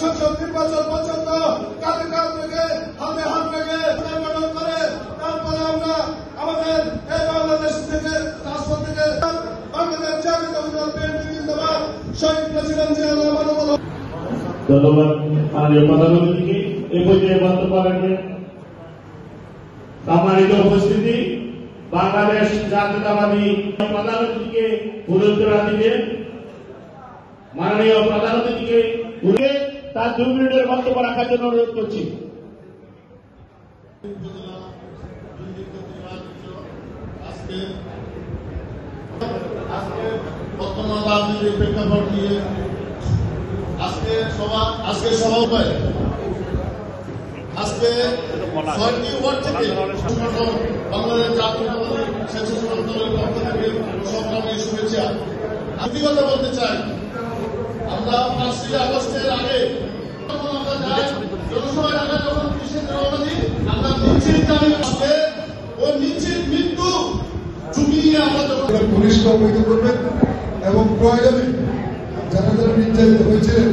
সংসদ নির্বাচন পর্যন্ত কাঁধে কাঁধ রেখে হাতে হাত রেখে গঠন করে তারপরে আমরা আমাদের এই বাংলাদেশ থেকে রাষ্ট্র থেকে বাংলাদেশ জাতীয় দল বিএনপি জিন্দাবাদ শহীদ প্রেসিডেন্ট জিয়া রহমান। ধন্যবাদ মাননীয় প্রধানমন্ত্রীকে। এই পর্যায়ে বক্তব্য রাখবেন সম্মানিত উপস্থিতি বাংলাদেশ জাতীয়তাবাদী প্রধানমন্ত্রীকে অনুরোধ করা দিবেন। মাননীয় প্রধানমন্ত্রীকে তার 2 মিনিটের বক্তব্য রাখার জন্য অনুরোধ করছি। বর্তমান রাজনীতির প্রেক্ষাপট নিয়ে আজকে সভা আজকে 6টি ওয়ার্ড থেকে বাংলাদেশ জাতীয়তাবাদী স্বেচ্ছাসেবক দলের পক্ষ থেকে সংগ্রামী শুভেচ্ছা। আমি কথা বলতে চাই, আমরা 5ই আগস্টের আগে জনসভায় ঢাকা যখন আমরা নিশ্চিত আসবে ও নিশ্চিত মৃত্যু ঝুঁকি নিয়ে আমরা পুলিশকে অবহিত করবেন এবং প্রয়োজনে যারা যারা নির্যাতিত হয়েছিলেন